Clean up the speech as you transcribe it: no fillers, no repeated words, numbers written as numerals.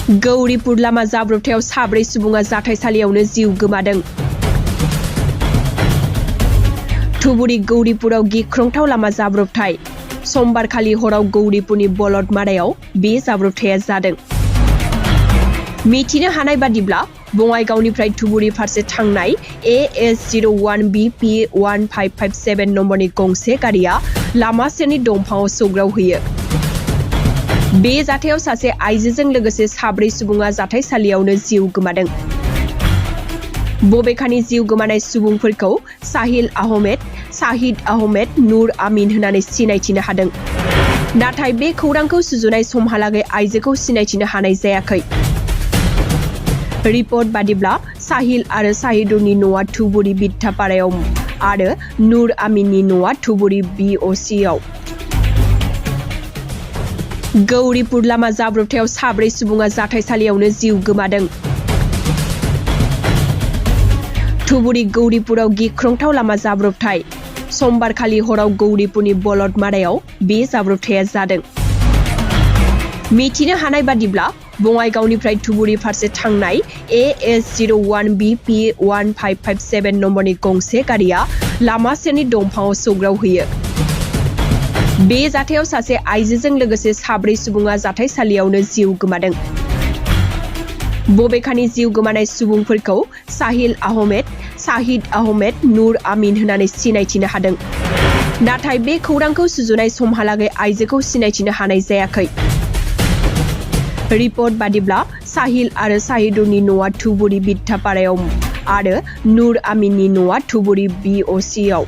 गौरीपुर लामा जाब्रबथायाव साब्रै सुबुङा जाथायसालियावनो जिउ गोमादों। धुबुरी गौरीपुराव गिख्रंथाव लामा जाब्रबथाय। समबारखालि हराव गौरीपुरनि बलदमारायाव बे जाब्रबथाया जादों। मिथिनो हानाय बादिब्ला बङाइगावनिफ्राय धुबुरी फारसे थांनाय AS01BP1557 नम्बरनि गंसे गारिया लामा सेरनि दंफाङाव सौग्रावहैयो। बे जाथायाव सासे आइजोजों लोगोसे साब्रै सुबुङा जाथायसालियावनो जिउ गोमादों। बबेखानि जिउ गोमानाय सुबुंफोरखौ साहिल आहमेद, साहिद आहमेद, नुर आमिन होननानै सिनायथिनो हादों। नाथाय बे खौरांखौ सुजुनाय समहालागै आइजोखौ सिनायथिनो हानाय जायाखै। रिपर्ट बादिब्ला साहिल आरो साहिदुरनि न'आ धुबुरी बिद्धापारायाव आरो नुर आमिननि न'आ धुबुरी BOCआव। गौरीपुर लामा जाब्रबथायाव साब्रै सुबुङा जाथायसालियावनो जिउ गोमादों। धुबुरी गौरीपुराव गिख्रंथाव लामा जाब्रबथाय। समबारखालि हराव गौरीपुरनि बलदमारायाव बे जाब्रबथाया जादों। मिथिनो हानाय बादिब्ला बङाइगावनिफ्राय धुबुरी फारसे थांनाय AS01BP1557 नम्बरनि गंसे गारिया लामा सेरनि दंफाङाव सौग्रावहैयो। बे जाथायाव सासे आइजोजों लोगोसे साब्रै सुबुङा जाथायसालियावनो जिउ गोमादों। बबेखानि जिउ गोमानाय सुबुंफोरखौ साहिल आहमेद, साहिद आहमेद, नुर आमिन होननानै सिनायथिनो हादों। नाथाय बे खौरांखौ सुजुनाय समहालागै आइजोखौ सिनायथिनो हानाय जायाखै। रिपर्ट बादिब्ला साहिल आरो साहिदुरनि न'आ धुबुरी बिद्धापारायाव आरो नुर आमिननि न'आ धुबुरी BOCआव।